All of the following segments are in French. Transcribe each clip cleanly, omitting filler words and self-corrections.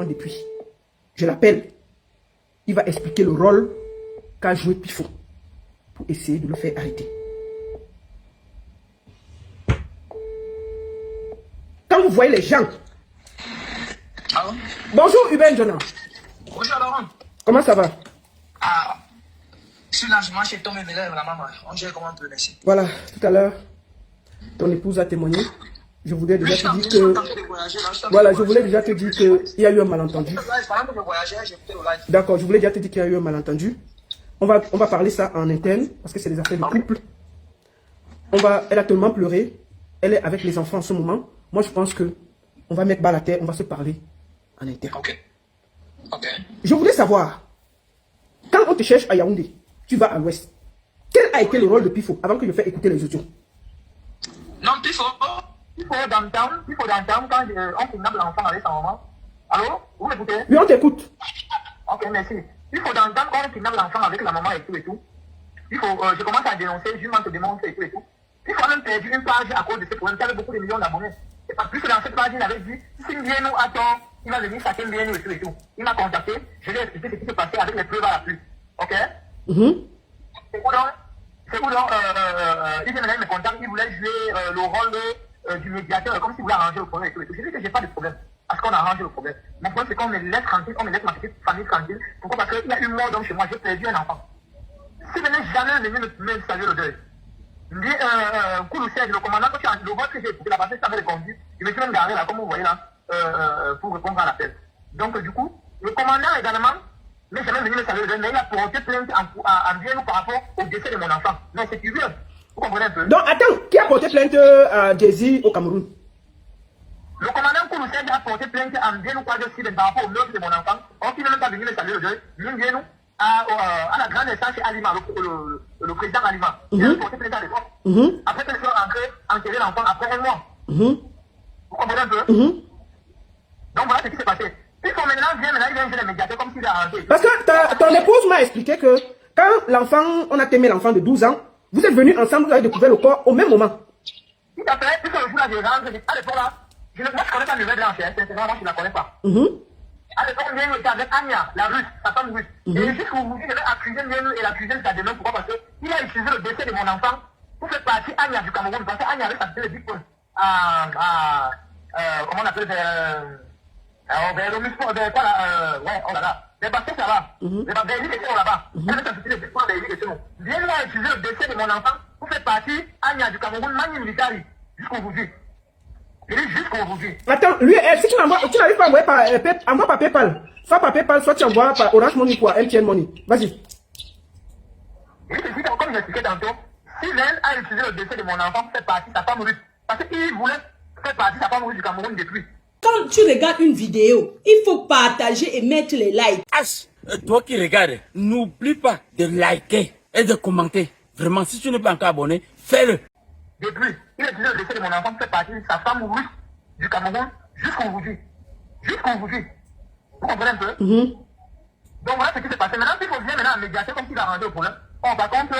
depuis. Je l'appelle. Il va expliquer le rôle qu'a joué Pifo pour essayer de le faire arrêter. Quand vous voyez les gens... Allô? Bonjour Hubert Jonah. Bonjour Laurent. Comment ça va? Ah, je suis là, je mange chez Tom et Mélève, la maman. On dirait comment te laisser. Voilà, tout à l'heure, ton épouse a témoigné. Je voulais déjà te dire que... Voilà, je voulais déjà te dire qu'il y a eu un malentendu. D'accord, je voulais déjà te dire qu'il y a eu un malentendu. On va parler ça en interne, parce que c'est des affaires de couple. Elle a tellement pleuré. Elle est avec les enfants en ce moment. Moi, je pense que on va mettre bas la terre, on va se parler en interne. Ok. Ok. Je voulais savoir, quand on te cherche à Yaoundé, tu vas à l'ouest. Quel a été le rôle de Pifo avant que je fasse écouter les audios? Non, Pifo dans le temps, quand on kidnappe l'enfant avec sa maman. Allô? Vous m'écoutez? Oui, on t'écoute. Ok, merci. Pifo dans le temps, quand on kidnappe l'enfant avec la maman et tout. Je commence à dénoncer, je te dénonce et tout. Pifo a même perdu une page à cause de ce problème qui avait beaucoup de millions d'abonnés. Et pas plus que dans cette page, il avait dit, si Mbienou a tort, il va venir chasser Mbienou et tout. Il m'a contacté, je lui ai expliqué ce qui s'est passé avec les preuves à la pluie. Ok? C'est où donc, il vient me contacter, il voulait jouer le rôle du médiateur, comme s'il voulait arranger le problème et tout. Je lui ai dit que j'ai pas de problème, parce qu'on a arrangé le problème. Mon problème, c'est qu'on me laisse tranquille, on me laisse ma petite famille tranquille. Pourquoi? Parce qu'il y a une mort donc chez moi, j'ai perdu un enfant. Si vous n'êtes jamais venu me saluer le deuil, Koulou Serge, le commandant, quand tu as le vote que j'ai écouté là-bas, ça m'avait répondu. Je me suis même garé là, comme vous voyez là, pour répondre à l'appel. Donc, du coup, le commandant également n'est jamais venu me saluer le deuil, mais il a porté plainte en Mbienou par rapport au décès de mon enfant. Mais c'est curieux. Vous comprenez un peu? Donc, attends, qui a porté plainte à Jay-Z au Cameroun? Le commandant Koulou Serge a porté plainte en Mbienou par rapport au meurtre de mon enfant. Donc, il n'est même pas venu me saluer le deuil. Mbienou, à la grande naissance chez Alima, le président Alima. Il a porté plainte à l'époque. Après que je sois rentré, enterrer l'enfant après un mois. Vous comprenez un peu? Donc voilà ce qui s'est passé. Puis quand maintenant, il vient jouer les médiateurs comme s'il est arrangé. Parce que ton épouse m'a expliqué que quand l'enfant, on a témé l'enfant de 12 ans, vous êtes venus ensemble, vous avez découvert le corps au même moment. Tout à fait. Puis quand le jour là, je rentre, à l'époque là, moi je connais pas le nouvelle blanche, sincèrement, moi je ne la connais pas. À l'époque, Mbienou était avec Anya, la russe, sa femme russe. Et jusqu'aujourd'hui, je vais accuser Mbienou et l'accuser de sa demeure. Pourquoi? Parce qu'il a utilisé le décès de mon enfant pour faire partie Anya du Cameroun. Parce que Anya avait passé le big point comment on appelle vers le muscle, vers quoi là, ouais, oh là là, les baskets là-bas, les baskets qui sont là-bas. Elle avait sorti les big points, les big qui sont. Mbienou a utilisé le décès de mon enfant pour faire partie Anya du Cameroun, Mani Militari, jusqu'aujourd'hui. Jusqu'aujourd'hui. Attends, lui, si tu n'arrives pas à envoyer envoie par PayPal. Soit par PayPal, soit tu envoies par Orange Money ou MTN Money. Vas-y. Comme j'expliquais tantôt, si l'un a utilisé le décès de mon enfant pour faire partie de sa femme russe, parce qu'il voulait faire partie de sa femme russe du Cameroun depuis. Quand tu regardes une vidéo, il faut partager et mettre les likes. Toi qui regardes, n'oublie pas de liker et de commenter. Vraiment, si tu n'es pas encore abonné, fais-le. Depuis, il a utilisé le décès de mon enfant pour faire partie de sa femme russe du Cameroun jusqu'aujourd'hui. Jusqu'aujourd'hui. Vous comprenez un peu? Donc voilà ce qui s'est passé. Maintenant, il faut venir maintenant à médiateur comme s'il a arrangé le problème. Or, par contre,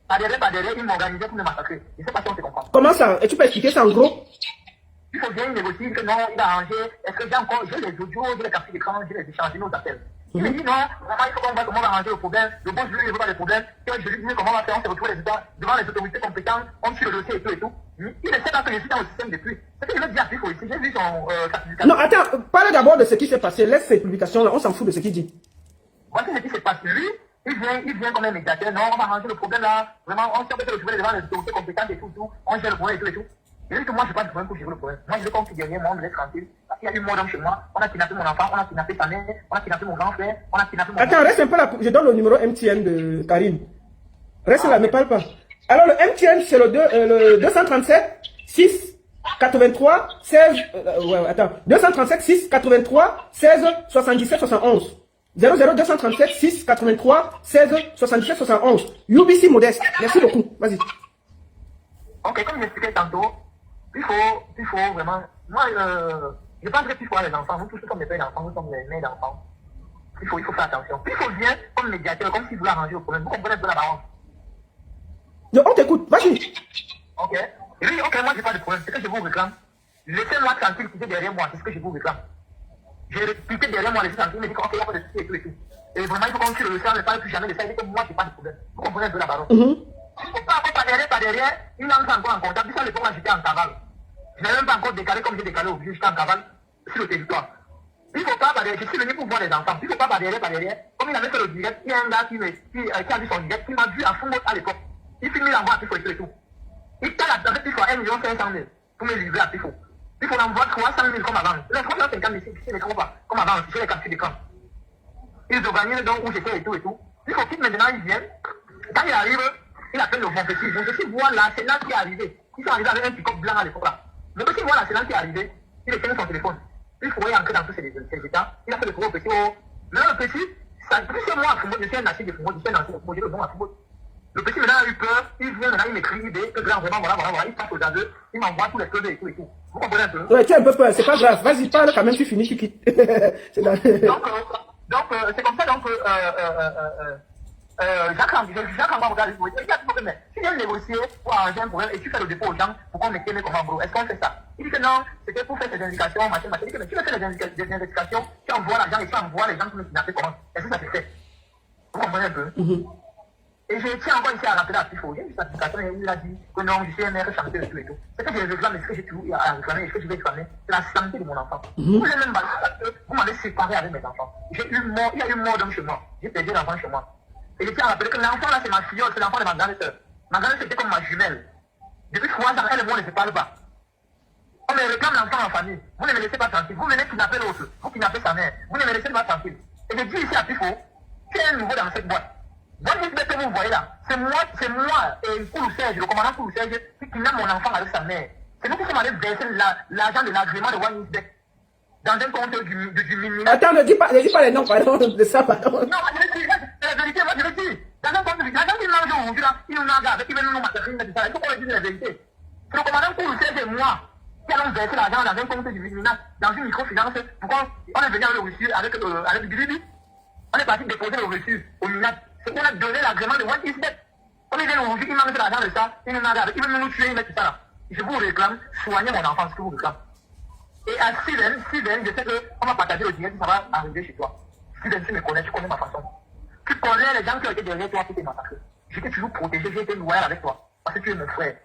par derrière, il m'organisait pour me massacrer. Je ne sais pas si on se comprend. Comment ça? Et tu peux expliquer ça en gros? Il faut bien négocier que non, il a arrangé. Est-ce que j'ai les audios, j'ai les captures d'écran, j'ai les échanges, nos appels. Il me dit non, vraiment, il faut qu'on voit comment on va arranger le problème. Le boss, lui, il ne veut pas les problèmes. Je lui dis comment on va faire, on se retrouve les résultats devant les autorités compétentes, on suit le dossier et tout. Il essaie pas que je suis dans le système depuis. C'est ce que je veux dire à Pifo ici. J'ai vu son certificat. Non, attends, parle d'abord de ce qui s'est passé. Laisse ces publications-là, on s'en fout de ce qu'il dit. Voici ce qui s'est passé. Lui, il vient comme un médiateur. Non, on va arranger le problème là. Vraiment, on peut se retrouver devant les autorités compétentes et tout. On gère le problème et tout. Il dit que moi, je n'ai pas de problème pour gérer le problème. Moi, je veux qu'on puisse gagner, moi, on me laisse tranquille. Parce qu'il y a eu mort chez moi. On a kidnappé mon enfant, on a kidnappé sa mère, on a kidnappé mon grand frère, on a kidnappé mon... Attends, reste un peu là. Je donne le numéro MTN de Karim. Reste là, ne parle pas. Alors, le MTN, c'est le 237 6 83 16... attends. 237 6 83 16 77 71. 00 237 6 83 16 77 71. UBC Modeste. Merci beaucoup. Vas-y. Ok, comme j'expliquais tantôt, il faut vraiment... Moi, je pense qu'il faut avoir les enfants. Nous tous sommes des pères d'enfants, nous sommes des mères d'enfants. Il faut faire attention. Puis il faut bien comme médiateur, comme s'il voulait arranger le problème. Vous comprenez un peu la balance? On t'écoute, vas-y. Ok. Et lui, ok, moi j'ai pas de problème. C'est ce que je vous réclame. Laissez-moi tranquille, quitter derrière moi. C'est ce que je vous réclame. J'ai répliqué derrière moi les gens, il me dit ok, il n'y a pas de souci et tout et tout. Et vraiment, il faut qu'on tue le sang, ne parle plus jamais de ça, il dit que moi, je n'ai pas de problème. Vous comprenez un peu la baronne? Pas derrière, il entre encore en contact. Puis ça, le temps, j'étais en cavale. Je n'avais même pas encore décalé comme j'ai décalé au j'étais en cavale sur le territoire. Il ne faut pas derrière, je suis venu pour voir les enfants. Il ne faut pas derrière. Comme il avait fait le direct, il y a un gars qui a vu son direct, qui m'a vu à fond à l'époque. Il finit l'envoi à Pifo et tout. Il t'a la avec Pifo à 1 500 000 pour me livrer à Pifo. Il faut l'envoyer 300 000 comme avant. Les 350 000 ici, les pas comme avant, c'est les captures d'écran. Ils organisent donc où j'étais et tout. Il faut qu'il maintenant il vienne. Quand il arrive, il appelle le bon petit. Le petit voit l'Arsenal qui est arrivé. Ils sont arrivés avec un pick-up blanc à l'époque là. Le petit voit l'Arsenal qui est arrivé. Il éteint son téléphone. Il faut y entrer dans tous ces états. Il a fait le tour au petit. Mais le petit, ça, plus c'est moi, je suis un natif de Fumo, je suis un natif de Fumo, j'ai le bon à Fumo. Le petit maintenant a eu peur. Il vient maintenant, il m'écrit l'idée. Que grand, vraiment, voilà. Il passe aux aveux. Il m'envoie tous les clés et tout. Vous comprenez un peu? Ouais, tu as un peu peur. C'est pas grave. Vas-y, parle quand même. Tu finis, tu quittes. Donc, c'est comme ça, Jacques Ambra regarde, il dit à tout le monde, tu viens négocier pour arranger un problème et tu fais le dépôt aux gens pour qu'on me tienne comment, bro. Est-ce qu'on fait ça? Il dit que non, c'était pour faire des indications, machin. Il dit que mais tu veux faire des indications, tu envoies l'argent et tu envoies les gens qui me kidnappent comment? Est-ce que ça se fait? Vous comprenez un peu? Et je tiens encore ici à rappeler à Pifo, j'ai une certification où il a dit que non, je suis un maire chanteur et tout et tout. C'est que je réclame et ce que j'ai toujours à réclamer et ce que je vais réclamer, c'est la santé de mon enfant. Vous avez même balancé parce que vous m'avez séparé avec mes enfants. Il y a eu mort d'homme chez moi. J'ai perdu l'enfant chez moi. Et je tiens à rappeler que l'enfant là, c'est ma filleule, c'est l'enfant de ma grande sœur. Ma grande sœur, c'était comme ma jumelle. Depuis 3 ans, elle et moi, on ne se parle pas. On me réclame l'enfant en famille. Vous ne me laissez pas tranquille. Vous venez kidnapper l'autre. Vous kidnappez sa mère. Vous ne me laissez pas tranquille. Et je dis ici à Pifo, tu es un nouveau dans cette boîte. Bonne idée que vous voyez là, c'est moi et Koulou Serge, le commandant Koulou Serge, qui kidnappe mon enfant avec sa mère. C'est nous qui sommes allés verser l'argent de l'agrément de One Isbeck dans un compte du ministère. Attends, ne dis pas les noms, pardon, de ça, pardon. Non, je le dis, c'est la vérité, moi je le dis. Dans un compte, l'argent qu'il mange aujourd'hui là, il nous nague avec, il veut nous massacrer, il faut qu'on le dise la vérité. C'est le commandant Koulou Serge et moi qui allons verser l'argent dans un compte du ministère, dans une microfinance. Pourquoi on est venu avec le reçu avec Bilibi? On est parti déposer le reçu au MINAT. C'est qu'on a donné l'agrément de One Isbeck. On est venu aujourd'hui, il m'a mis l'argent de ça, il nous nague avec, il veut nous tuer, il met tout ça là. Je vous réclame, soignez mon enfant, ce que vous réclamez. Et à Steven, je sais qu'on va partager le direct, ça va arriver chez toi. Steven, tu me connais, tu connais ma façon. Tu connais les gens qui ont été derrière toi qui t'es massacré. Je t'ai toujours protégé, j'ai été loyal avec toi. Parce que tu es mon frère.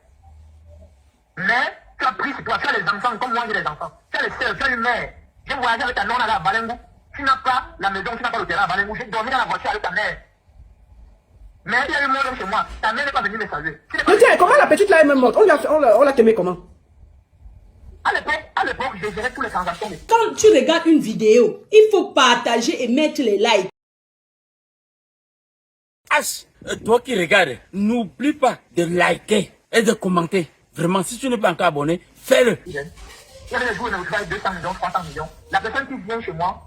Mais tu as pris sur toi, tu as les enfants comme moi j'ai les enfants. Tu as les sœurs, tu as une mère. J'ai voyagé avec ta nonne à Balengou. Tu n'as pas la maison, tu n'as pas le terrain à Balengou. J'ai dormi dans la voiture avec ta mère. Mais il y a eu mort chez moi. Ta mère n'est pas venue me saluer. Mais tiens, comment la petite là est même morte? On l'a t'aimé comment? À l'époque, je gérais tous les transactions. Quand tu regardes une vidéo, il faut partager et mettre les likes. H, toi qui regardes, n'oublie pas de liker et de commenter. Vraiment, si tu n'es pas encore abonné, fais-le. Il y avait des jours où on travaille 200 millions, 300 millions. La personne qui vient chez moi,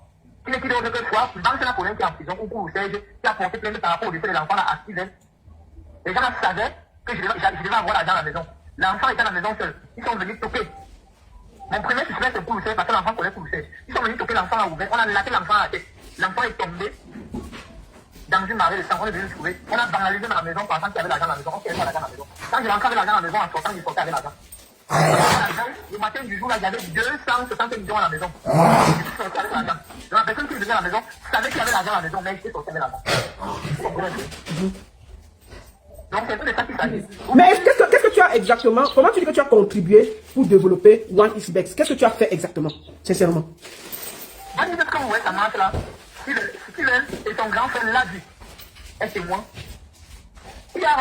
qui n'est autre que toi, dans la colonne qui est en prison, ou pour Serge, qui a porté plainte par rapport au décès de l'enfant là à Steven. Les gens savaient que je devais avoir l'argent à la maison. L'enfant était à la maison seul. Ils sont venus toquer. Mon premier suspect, c'est Koulou Serge, parce que l'enfant connaît Koulou Serge. Ils sont venus toquer l'enfant à ouvert. On a laté l'enfant à la tête. L'enfant est tombé dans une marée de sang. On est venu le trouver. On a banalisé dans la maison pensant qu'il y avait l'argent à la maison. On ne pas l'argent à la maison. Quand je rentrais avec l'argent à la maison, en sortant, il sortait avec l'argent. Le matin du jour, là, il y avait 260 millions à la maison. Je sortais avec l'argent. La personne qui venait à la maison savait qu'il y avait l'argent à la maison, mais j'étais sorti avec l'argent. Donc c'est un peu de ça qu'il s'agit. Mais qu'est-ce que tu as exactement? Comment tu dis que tu as contribué pour développer One Isbeck? Qu'est-ce que tu as fait exactement? Sincèrement. One Isbeck, comme vous voyez, ça marche là. Steven et son grand frère Ladi est témoin. Il y a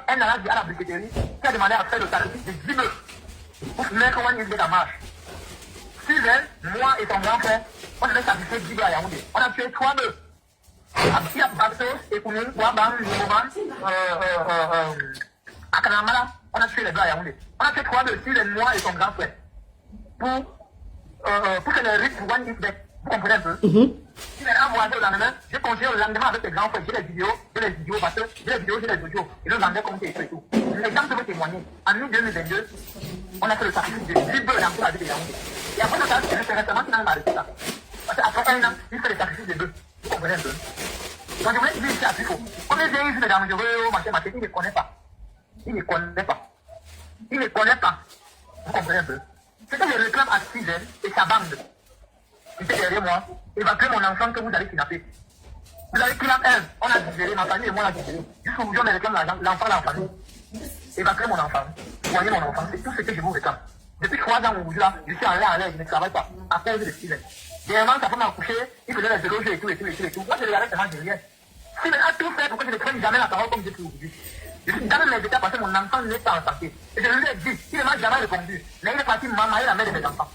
un analyse à la briqueterie qui a demandé à faire le sacrifice de 10 bœufs pour mettre One Isbeck en marche. Steven, moi et son grand frère, on devait sacrifier 10 bœufs à Yaoundé. On a tué 3 bœufs. Il y a Babso, Ekounin, Ouabam, Limoman, à Kanamala, on a tué les bœufs à Yaoundé. On a tué 3 bœufs, Steven, moi et son grand frère, pour faire le rite pour One Isbeck. Vous comprenez un peu? Il m'a envoyé le lendemain, j'ai continué le lendemain avec les grands frères, j'ai les vidéos, parce que j'ai les vidéos, j'ai les audios, et le lendemain comme c'est et tout. Les gens peuvent témoigner. En 2022, on a fait le sacrifice de 10 bœufs dans la ville de Yaoundé. Et après le sacrifice, c'est récemment qu'il a arrêté ça. Parce qu'après 1 an, il fait le sacrifice de bœufs. Vous comprenez un peu? Donc je voulais dire ici à Pifo, comme les gens ils sont dangereux, machin, il ne connaît pas. Il ne connaît pas. Vous comprenez un peu? C'est que je réclame à Steven et sa bande. était derrière moi, évacuer mon enfant que vous allez kidnapper. Vous avez kidnappé elle, on a digéré, ma famille et moi on a digéré. Jusqu'au jour où on réclame l'argent, l'enfant de la famille. Évacuer mon enfant, soigner mon enfant, c'est tout ce que je vous réclame. Depuis 3 ans aujourd'hui, là, je suis en l'air, je ne travaille pas, à cause de Steven. Dernièrement, sa femme m'a couché, il faisait les éloges et tout. Moi, je regardais seulement, je rien. Steven a tout fait pour que je ne prenne jamais la parole comme je fais aujourd'hui. Je suis dans les états parce que mon enfant n'est pas en santé. Et je lui ai dit, il ne m'a jamais répondu. Mais il est parti mamailler la mère de mes enfants.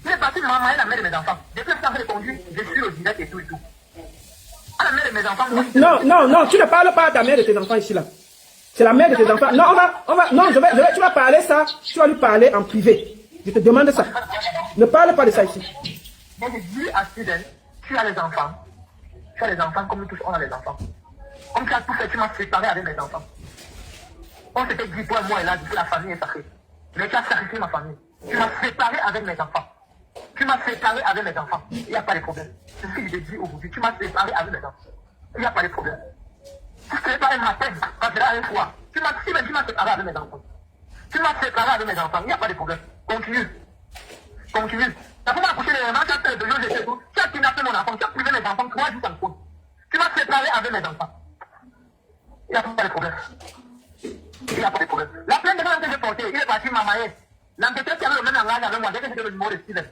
Il est parti mamailler la mère de mes enfants. Depuis que ça a répondu, je suis au direct et tout. À la mère de mes enfants, moi, Non, tu ne parles pas à ta mère de tes enfants ici, là. C'est la mère de tes enfants. Non, tu vas parler ça, tu vas lui parler en privé. Je te demande ça. Ne parle pas de ça ici. moi, je dis à Steven, tu as les enfants. Tu as les enfants comme nous tous, on a les enfants. Comme tu as tout fait, tu m'as séparé avec mes enfants. On s'était dit, toi et moi, et là, la famille est sacrée. Mais tu as sacrifié ma famille. Tu m'as séparé avec mes enfants. Tu m'as séparé avec mes enfants. Il n'y a pas de problème. C'est ce que je te dis aujourd'hui. Tu m'as séparé avec mes enfants. Il n'y a pas de problème. Tu ne sais pas un matin, quand tu l'as une fois. Tu m'as séparé avec mes enfants. Tu m'as séparé avec mes enfants. Il n'y a pas de problème. Continue. Continue. La première accouché de maman, tu as fait de l'eau, et tout. Tu as kidnappé mon enfant. Tu as privé mes enfants 3 jours en faute. Tu m'as séparé avec mes enfants. Il n'y a pas de problème. Il n'y a pas de problème. La plainte de que j'ai portée, il est parti m'amailler. L'enquêteur qui avait le même langage avec moi, dès que c'était le numéro de Steven.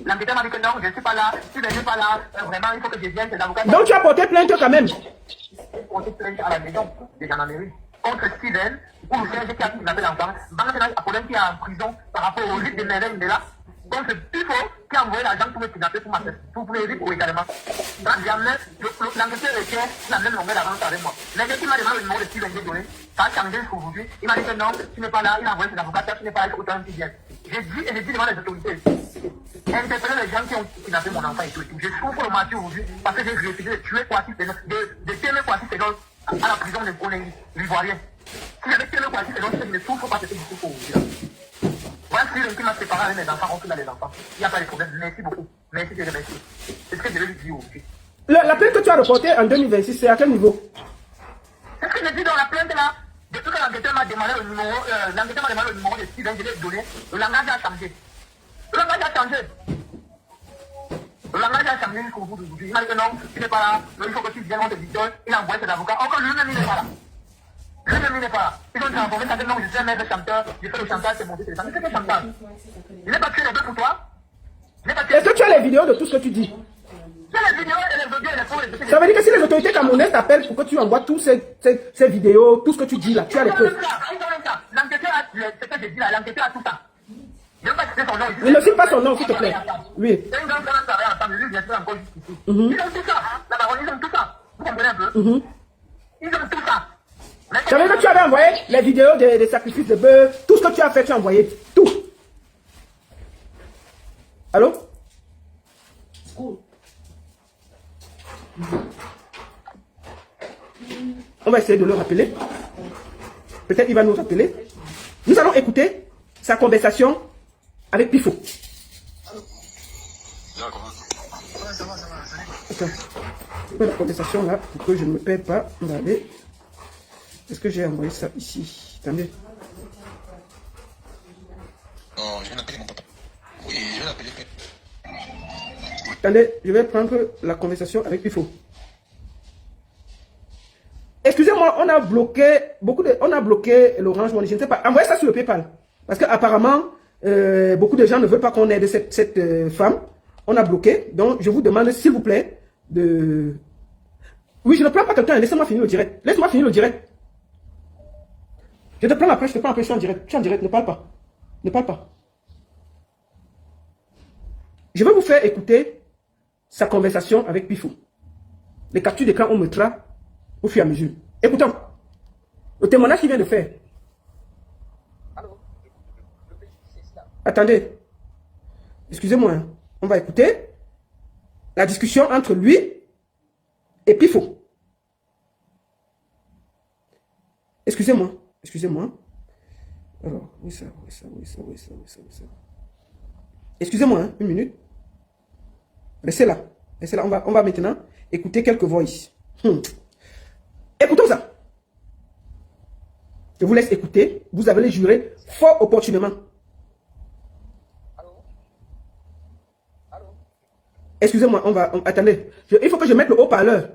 L'enquêteur m'a dit que non, je ne suis pas là. Steven n'est pas là. Vraiment, il faut que je vienne. C'est l'avocat. Donc tu as porté plainte quand même. J'ai porté plainte à la maison de gendarmerie contre Steven, pour le CNG qui a kidnappé l'enfant. Banque Apolline qui est en prison par rapport au risque de Merveille de là. Donc c'est Pifo qui a envoyé l'argent pour me kidnapper pour me répondre également. L'enquêteur était la même longueur d'avance avec moi. L'enquêteur m'a demandé le numéro de Steven que j'ai donné. Ça a changé jusqu'aujourd'hui. Il m'a dit que non, tu n'es pas là. Il a envoyé ses avocats. Tu n'es pas là. Il faut que tu viennes. J'ai dit et j'ai dit devant les autorités. Interpeller les gens qui ont kidnappé mon enfant et tout. Je souffre le martyr aujourd'hui parce que j'ai refusé de tuer Kwasi Senghor, de tuer Kwasi Senghor à la prison de Bonengi, l'Ivoirien. Si j'avais tué Kwasi Senghor, je ne souffre pas de ce que je souffre aujourd'hui. Voilà ce qui m'a séparé avec mes enfants, on fait dans les enfants. Il n'y a pas de problème. Merci beaucoup. Merci, je remercie. C'est ce que je vais lui dire aujourd'hui. La plainte que tu as reportée en 2026, c'est à quel niveau? C'est ce que je dis dans la plainte là. Depuis que l'enquêteur m'a demandé le numéro de Steven, je l'ai donné. Le langage a changé. Le langage a changé. Le langage a changé jusqu'au bout d'aujourd'hui. Il m'a dit que non, tu n'es pas là. Il faut que tu viennes, on te dit. Il a envoyé ses avocats. Encore lui-même, il n'est pas là. Lui-même, il n'est pas là. Ils ont transformé ça que non, je suis un maître chanteur. Je fais le chantage, c'est mon téléphone. Mais c'est quel chantage? Je n'ai pas tué les deux pour toi. Est-ce que tu as les vidéos de tout ce que tu dis? J'ai les vidéos et les audios et les photos. Ça veut dire que si les autorités camerounaises t'appellent pour que tu envoies toutes ces vidéos, tout ce que tu dis là, tu as les preuves. L'enquêteur a ce que j'ai dit là, l'enquêteur a tout ça. Je ne vais pas citer son nom ici. Mais ne cite pas son nom, s'il te plaît. Oui. C'est une grande travail ensemble, lui, je suis encore jusqu'ici. Ils ont tout ça, la baronne, ils ont tout ça. Vous comprenez un peu? Ils ont tout ça. Ça veut dire que tu avais envoyé les vidéos des sacrifices de bœuf, tout ce que tu as fait, tu as envoyé. Tout. Allô? On va essayer de le rappeler. Peut-être il va nous rappeler. Nous allons écouter sa conversation avec Pifo. Attends. La conversation là, pour que je ne me perds pas. On va aller. Est-ce que j'ai envoyé ça ici? Attendez. Non, je vais l'appeler mon papa. Oui, je vais l'appeler. Attendez, je vais prendre la conversation avec Pifo. Excusez-moi, on a bloqué on a bloqué l'Orange Money. Je ne sais pas. Envoyez ça sur le PayPal. Parce qu'apparemment, beaucoup de gens ne veulent pas qu'on aide cette femme. On a bloqué. Donc, je vous demande, s'il vous plaît, de... Oui, je ne prends pas quelqu'un. Laissez-moi finir le direct. Laisse-moi finir le direct. Je te prends après, je suis en direct. Je suis en direct, ne parle pas. Ne parle pas. Je vais vous faire écouter sa conversation avec Pifo. Les captures d'écran, on mettra au fur et à mesure. Écoutons. Le témoignage qu'il vient de faire. Attendez. Excusez-moi. On va écouter la discussion entre lui et Pifo. Excusez-moi. Excusez-moi. Alors, oui ça. Excusez-moi, hein, une minute. Restez là. Restez là. On va maintenant écouter quelques voix. Écoutons ça. Je vous laisse écouter. Vous avez les jurés fort opportunément. Allô? Allô? excusez-moi, attendez. Il faut que je mette le haut-parleur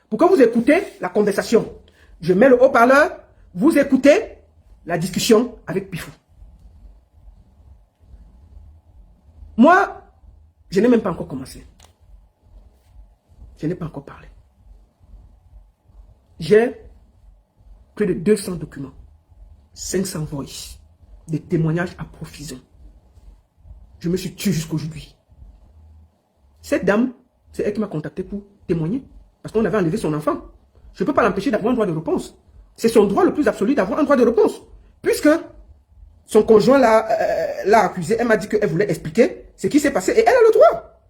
pour que vous écoutez la conversation. Je mets le haut-parleur, vous écoutez la discussion avec Pifou. Moi, je n'ai même pas encore commencé. Je n'ai pas encore parlé. J'ai plus de 200 documents, 500 voices, des témoignages à profusion. Je me suis tué jusqu'aujourd'hui. Cette dame, c'est elle qui m'a contacté pour témoigner. Parce qu'on avait enlevé son enfant. Je ne peux pas l'empêcher d'avoir un droit de réponse. C'est son droit le plus absolu d'avoir un droit de réponse. Puisque son conjoint l'a accusé, elle m'a dit qu'elle voulait expliquer ce qui s'est passé. Et elle a le droit.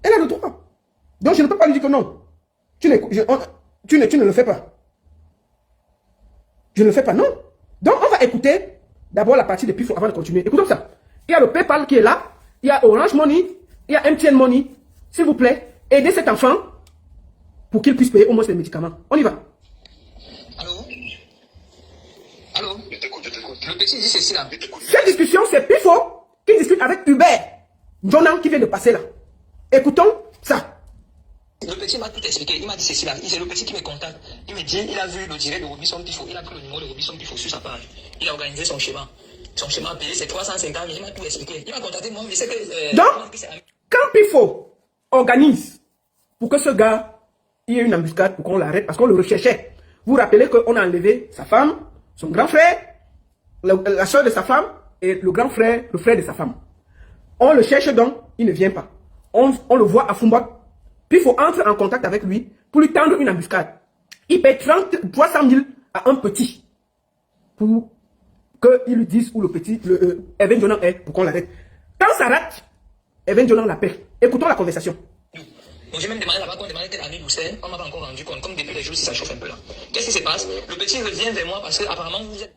Elle a le droit. Donc je ne peux pas lui dire que non. Tu ne le fais pas. Je ne le fais pas, non. Donc on va écouter d'abord la partie de Pifou avant de continuer. Écoutons ça. Il y a le PayPal qui est là. Il y a Orange Money. Il y a MTN Money. S'il vous plaît, aidez cet enfant pour qu'il puisse payer au moins les médicaments. On y va. Allô? Allô? Je t'écoute. Le petit dit ceci là. Cette discussion, c'est Pifou qui discute avec Hubert Jonan qui vient de passer là. Écoutons ça. Le petit m'a tout expliqué. Il m'a dit ceci là. C'est le petit qui me contacte. Il me dit, il a vu le direct de Robinson Pifou. Il a pris le numéro de Robinson Pifou sur sa page. Il a organisé son schéma. Son schéma a payé, c'est 350 000. Il m'a tout expliqué. Il m'a contacté moi, mais c'est que... Donc, quand Pifou organise pour que ce gars, il y ait une embuscade pour qu'on l'arrête, parce qu'on le recherchait. Vous vous rappelez qu'on a enlevé sa femme, son grand frère, la soeur de sa femme, et le grand frère, le frère de sa femme. On le cherche donc, il ne vient pas. On le voit à Fumba. Puis il faut entrer en contact avec lui pour lui tendre une embuscade. Il paie 300 000 à un petit pour qu'il lui dise où le petit, Evan Jonan est, pour qu'on l'arrête. Quand ça rate, Evan Jonan l'appelle. Écoutons la conversation. Donc j'ai même demandé là-bas qu'on demandait quelle année Doucet, on m'a pas encore rendu compte, comme depuis les jours si ça chauffe un peu là. Qu'est-ce qui se passe? Le petit revient vers moi parce que apparemment vous êtes...